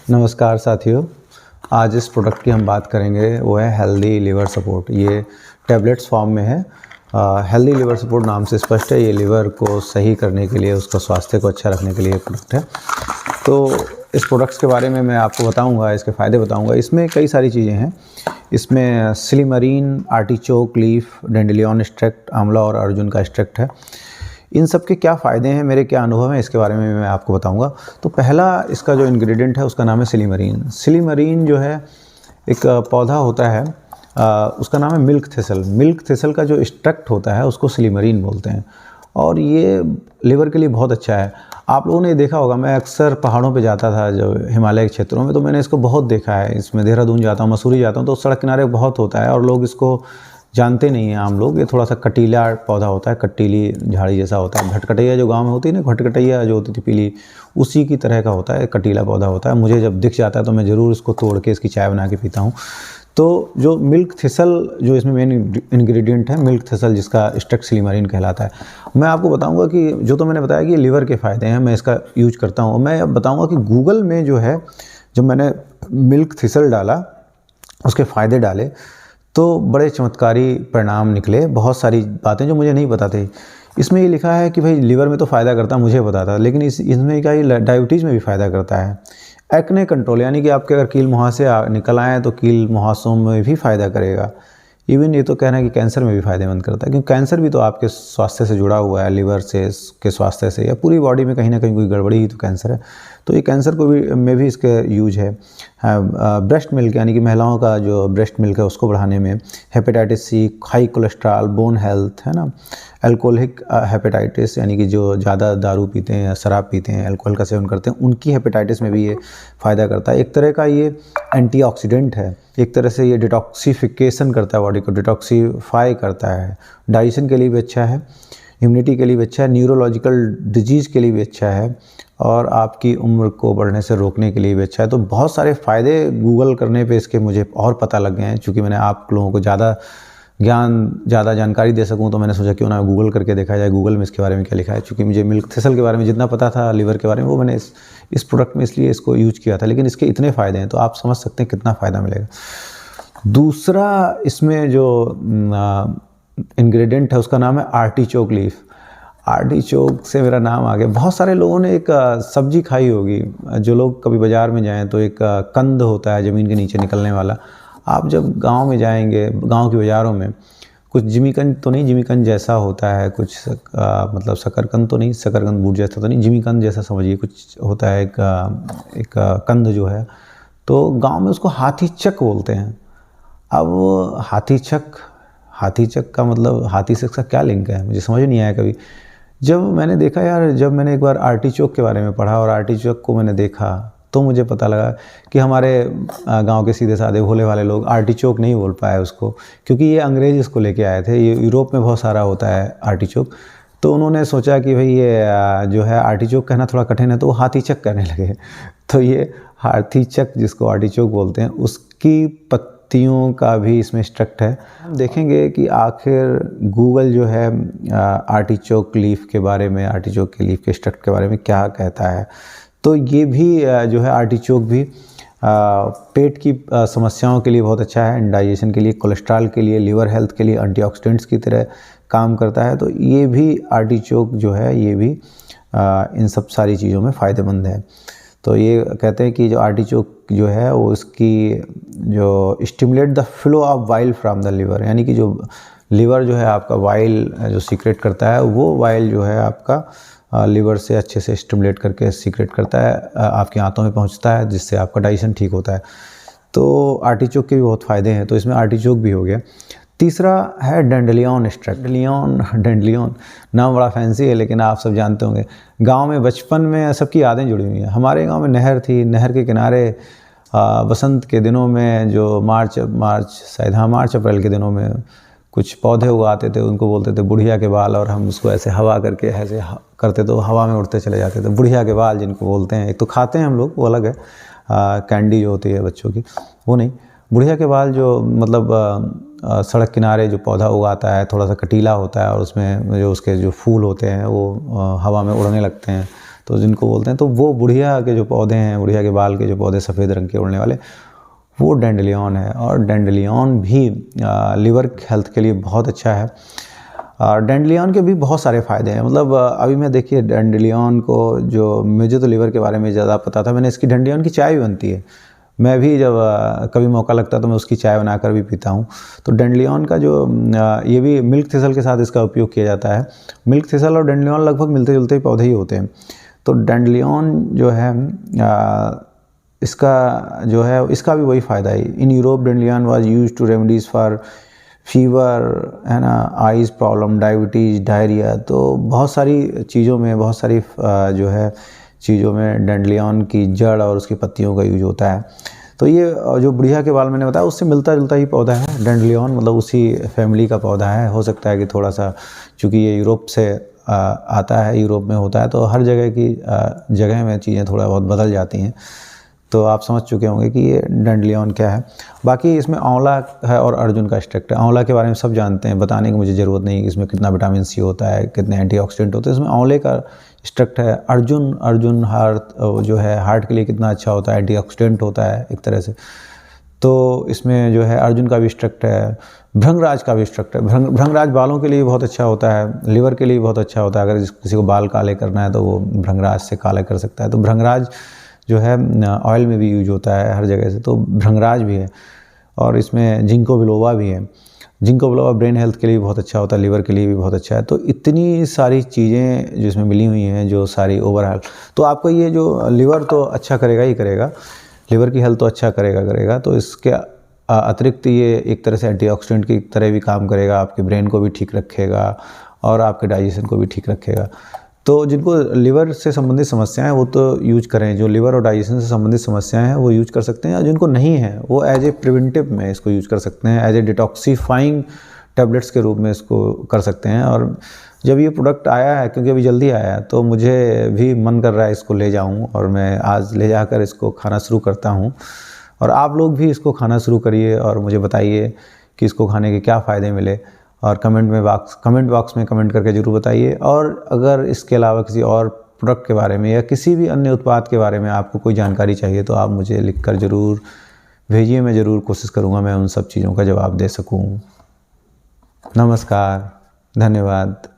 नमस्कार साथियों। आज इस प्रोडक्ट की हम बात करेंगे, वो है हेल्दी लिवर सपोर्ट। ये टैबलेट्स फॉर्म में है। हेल्दी लिवर सपोर्ट नाम से स्पष्ट है, ये लिवर को सही करने के लिए, उसका स्वास्थ्य को अच्छा रखने के लिए प्रोडक्ट है। तो इस प्रोडक्ट्स के बारे में मैं आपको बताऊंगा, इसके फ़ायदे बताऊंगा। इसमें कई सारी चीज़ें हैं। इसमें सिलीमरीन, आर्टिचोक लीफ, डेंडेलियन एक्सट्रैक्ट, आंवला और अर्जुन का एक्सट्रैक्ट है। इन सब के क्या फ़ायदे हैं, मेरे क्या अनुभव हैं, इसके बारे में मैं आपको बताऊंगा। तो पहला इसका जो इंग्रेडिएंट है उसका नाम है सिलीमरीन। सिलीमरीन जो है एक पौधा होता है, उसका नाम है मिल्क थिसल। मिल्क थिसल का जो एक्सट्रैक्ट होता है उसको सिलीमरीन बोलते हैं, और ये लिवर के लिए बहुत अच्छा है। आप लोगों ने देखा होगा, मैं अक्सर पहाड़ों पे जाता था जो हिमालय के क्षेत्रों में, तो मैंने इसको बहुत देखा है। इसमें देहरादून जाता हूँ, मसूरी जाता हूँ, तो सड़क किनारे बहुत होता है और लोग इसको जानते नहीं हैं आम लोग। ये थोड़ा सा कटीला पौधा होता है, कटीली झाड़ी जैसा होता है। भटकटैया जो गांव में होती है ना, भटकटैया जो होती थी पीली, उसी की तरह का होता है, कटीला पौधा होता है। मुझे जब दिख जाता है तो मैं ज़रूर इसको तोड़ के इसकी चाय बना के पीता हूँ। तो जो मिल्क थिसल, जो इसमें मेन इंग्रेडिएंट है मिल्क थिसल, जिसका एक्सट्रैक्ट सिलीमरीन कहलाता है। मैं आपको बताऊंगा कि जो तो मैंने बताया कि लिवर के फ़ायदे हैं, मैं इसका यूज करता हूँ। मैं अब बताऊँगा कि गूगल में जो है, जब मैंने मिल्क थिसल डाला, उसके फ़ायदे डाले, तो बड़े चमत्कारी परिणाम निकले। बहुत सारी बातें जो मुझे नहीं पता थी। इसमें ये लिखा है कि भाई लिवर में तो फ़ायदा करता, मुझे पता था, लेकिन इसमें क्या, ये डायबिटीज़ में भी फ़ायदा करता है। एक्ने कंट्रोल, यानी कि आपके अगर कील मुहासे निकल आए तो कील मुहासों में भी फ़ायदा करेगा। इवन ये तो कहना है कि कैंसर में भी फ़ायदेमंद करता है, क्योंकि कैंसर भी तो आपके स्वास्थ्य से जुड़ा हुआ है, लिवर से के स्वास्थ्य से, या पूरी बॉडी में कहीं ना कहीं कोई गड़बड़ी ही तो कैंसर है। तो ये कैंसर को भी में भी इसके यूज है। ब्रेस्ट मिल्क, यानी कि महिलाओं का जो ब्रेस्ट मिल्क है उसको बढ़ाने में, hepatitis C, high cholesterol, bone health, है ना, एल्कोहलिक हेपेटाइटिस, यानी कि जो ज़्यादा दारू पीते हैं या शराब पीते हैं, अल्कोहल का सेवन करते हैं, उनकी हेपेटाइटिस में भी ये फ़ायदा करता है। एक तरह का ये एंटीऑक्सीडेंट है, एक तरह से ये डिटॉक्सिफिकेशन करता है, बॉडी को डिटॉक्सीफाई करता है। डाइजेशन के लिए भी अच्छा है, इम्यूनिटी के लिए भी अच्छा है, न्यूरोलॉजिकल डिजीज़ के लिए भी अच्छा है, और आपकी उम्र को बढ़ने से रोकने के लिए भी अच्छा है। तो बहुत सारे फ़ायदे गूगल करने पे इसके मुझे और पता लग गए हैं। चूँकि मैंने आप लोगों को ज़्यादा जानकारी दे सकूं, तो मैंने सोचा क्यों ना गूगल करके देखा जाए गूगल में इसके बारे में क्या लिखा है। चूँकि मुझे मिल्क थिसल के बारे में जितना पता था, लिवर के बारे में, वो मैंने इस प्रोडक्ट में इसलिए इसको यूज किया था। लेकिन इसके इतने फ़ायदे हैं तो आप समझ सकते हैं कितना फ़ायदा मिलेगा। दूसरा इसमें जो इंग्रेडिएंट है उसका नाम है आर्टिचोक लीफ। आर्टिचोक से मेरा नाम आ गया। बहुत सारे लोगों ने एक सब्जी खाई होगी। जो लोग कभी बाज़ार में जाएं तो एक कंद होता है ज़मीन के नीचे निकलने वाला। आप जब गांव में जाएंगे, गांव के बाज़ारों में कुछ जिमीकंद तो नहीं, जिमीकंद जैसा होता है कुछ, मतलब शकरकंद तो नहीं, शकरकंद बूट जैसा तो नहीं, जिमीकंद जैसा समझिए कुछ होता है एक कंद जो है। तो गांव में उसको हाथी चक बोलते हैं। अब हाथी चक का मतलब हाथी से इसका क्या लिंक है, मुझे समझ नहीं आया कभी। जब मैंने देखा यार, जब मैंने एक बार आर्टिचोक के बारे में पढ़ा और आर्टिचोक को मैंने देखा, तो मुझे पता लगा कि हमारे गांव के सीधे साधे भोले वाले लोग आर्टिचोक नहीं बोल पाए उसको, क्योंकि ये अंग्रेज इसको लेके आए थे। ये यूरोप में बहुत सारा होता है आर्टिचोक। तो उन्होंने सोचा कि भाई ये जो है आर्टिचोक कहना थोड़ा कठिन है, तो वो हाथीचक कहने लगे। तो ये हाथीचक, जिसको आर्टिचोक बोलते हैं, उसकी पत्तियों का भी इसमें एक्सट्रैक्ट है। हम देखेंगे कि आखिर गूगल जो है आर्टिचोक लीफ के बारे में, आर्टिचोक के लीफ के एक्सट्रैक्ट के बारे में क्या कहता है। तो ये भी जो है आर्टिचोक भी पेट की समस्याओं के लिए बहुत अच्छा है, डाइजेशन के लिए, कोलेस्ट्रॉल के लिए, लिवर हेल्थ के लिए, एंटीऑक्सीडेंट्स की तरह काम करता है। तो ये भी आर्टिचोक जो है, ये भी इन सब सारी चीज़ों में फ़ायदेमंद है। तो ये कहते हैं कि जो आर्टिचोक जो है वो इसकी जो stimulate the flow of while from the liver, यानी कि जो लिवर जो है आपका वाइल जो सीक्रेट करता है, वो वाइल जो है आपका लिवर से अच्छे से स्टिमुलेट करके सीक्रेट करता है, आपकी आंतों में पहुंचता है, जिससे आपका डाइजेशन ठीक होता है। तो आर्टिचोक के भी बहुत फ़ायदे हैं, तो इसमें आर्टिचोक भी हो गया। तीसरा है डेंडेलियन एक्सट्रैक्ट। डेंडेलियन नाम बड़ा फैंसी है, लेकिन आप सब जानते होंगे। गांव में बचपन में सबकी यादें जुड़ी हुई हैं। हमारे गांव में नहर थी, नहर के किनारे बसंत के दिनों में, जो मार्च अप्रैल के दिनों में कुछ पौधे उगाते थे, उनको बोलते थे बुढ़िया के बाल, और हम उसको ऐसे हवा करके ऐसे करते तो हवा में उड़ते चले जाते थे। बुढ़िया के बाल जिनको बोलते हैं, एक तो खाते हैं हम लोग, वो अलग है, कैंडी जो होती है बच्चों की, वो नहीं। बुढ़िया के बाल जो मतलब सड़क किनारे जो पौधा उगाता है, थोड़ा सा कटीला होता है, और उसमें जो उसके जो फूल होते हैं वो हवा में उड़ने लगते हैं। तो जिनको बोलते हैं, तो वो बुढ़िया के जो पौधे हैं, बुढ़िया के बाल के जो पौधे सफ़ेद रंग के उड़ने वाले, वो डैंडेलियन है। और डैंडेलियन भी लिवर हेल्थ के लिए बहुत अच्छा है। डैंडेलियन के भी बहुत सारे फ़ायदे हैं। मतलब अभी मैं देखिए डैंडेलियन को, जो मुझे तो लिवर के बारे में ज़्यादा पता था, मैंने इसकी डैंडेलियन की चाय भी बनती है। मैं भी जब कभी मौका लगता है तो मैं उसकी चाय बनाकर भी पीता हूँ। तो डैंडेलियन का जो ये भी मिल्क थिसल के साथ इसका उपयोग किया जाता है। मिल्क थिसल और डैंडेलियन लगभग मिलते जुलते ही पौधे ही होते हैं। तो डैंडेलियन जो है इसका जो है, इसका भी वही फ़ायदा है। In Europe dandelion was used to remedies for fever, है ना, आइज़ प्रॉब्लम, डायबिटीज़, डायरिया। तो बहुत सारी चीज़ों में, बहुत सारी जो है चीज़ों में डैंडेलियन की जड़ और उसकी पत्तियों का यूज होता है। तो ये जो बुढ़िया के बाल मैंने बताया, उससे मिलता जुलता ही पौधा है डैंडेलियन, मतलब उसी फैमिली का पौधा है। हो सकता है कि थोड़ा सा, चूँकि ये यूरोप से आता है, यूरोप में होता है, तो हर जगह की जगह में चीज़ें थोड़ा बहुत बदल जाती हैं। तो आप समझ चुके होंगे कि ये डैंडेलियन क्या है। बाकी इसमें आंवला है और अर्जुन का एक्सट्रैक्ट है। आंवला के बारे में सब जानते हैं, बताने की मुझे ज़रूरत नहीं कि इसमें कितना विटामिन सी होता है, कितने एंटीऑक्सीडेंट होते हैं। इसमें आंवले का एक्सट्रैक्ट है। अर्जुन हार्ट जो है, हार्ट के लिए कितना अच्छा होता है, एंटीऑक्सीडेंट होता है एक तरह से। तो इसमें जो है अर्जुन का भी एक्सट्रैक्ट है, भृंगराज का भी एक्सट्रैक्ट है। भृंगराज बालों के लिए बहुत अच्छा होता है, लिवर के लिए बहुत अच्छा होता है। अगर किसी को बाल काले करना है तो वो भृंगराज से काला कर सकता है। तो भृंगराज जो है ऑयल में भी यूज होता है हर जगह से, तो भृंगराज भी है। और इसमें जिंको बिलोबा भी है। जिंको बिलोबा ब्रेन हेल्थ के लिए बहुत अच्छा होता है, लिवर के लिए भी बहुत अच्छा है। तो इतनी सारी चीज़ें जो इसमें मिली हुई हैं, जो सारी ओवरऑल, तो आपको ये जो लिवर तो अच्छा करेगा ही करेगा, लिवर की हेल्थ तो अच्छा करेगा। तो इसके अतिरिक्त ये एक तरह से एंटीऑक्सीडेंट की तरह भी काम करेगा, आपके ब्रेन को भी ठीक रखेगा और आपके डाइजेशन को भी ठीक रखेगा। तो जिनको लिवर से संबंधित समस्याएं हैं वो तो यूज करें, जो लिवर और डाइजेशन से संबंधित समस्याएं हैं वो यूज कर सकते हैं। और जिनको नहीं है वो एज ए प्रिवेंटिव में इसको यूज कर सकते हैं, एज ए डिटॉक्सीफाइंग टैबलेट्स के रूप में इसको कर सकते हैं। और जब ये प्रोडक्ट आया है, क्योंकि अभी जल्दी आया है, तो मुझे भी मन कर रहा है इसको ले जाऊँ, और मैं आज ले जाकर इसको खाना शुरू करता हूँ। और आप लोग भी इसको खाना शुरू करिए और मुझे बताइए कि इसको खाने के क्या फ़ायदे मिले, और कमेंट बॉक्स में कमेंट करके ज़रूर बताइए। और अगर इसके अलावा किसी और प्रोडक्ट के बारे में या किसी भी अन्य उत्पाद के बारे में आपको कोई जानकारी चाहिए तो आप मुझे लिखकर ज़रूर भेजिए। मैं ज़रूर कोशिश करूँगा मैं उन सब चीज़ों का जवाब दे सकूँ। नमस्कार, धन्यवाद।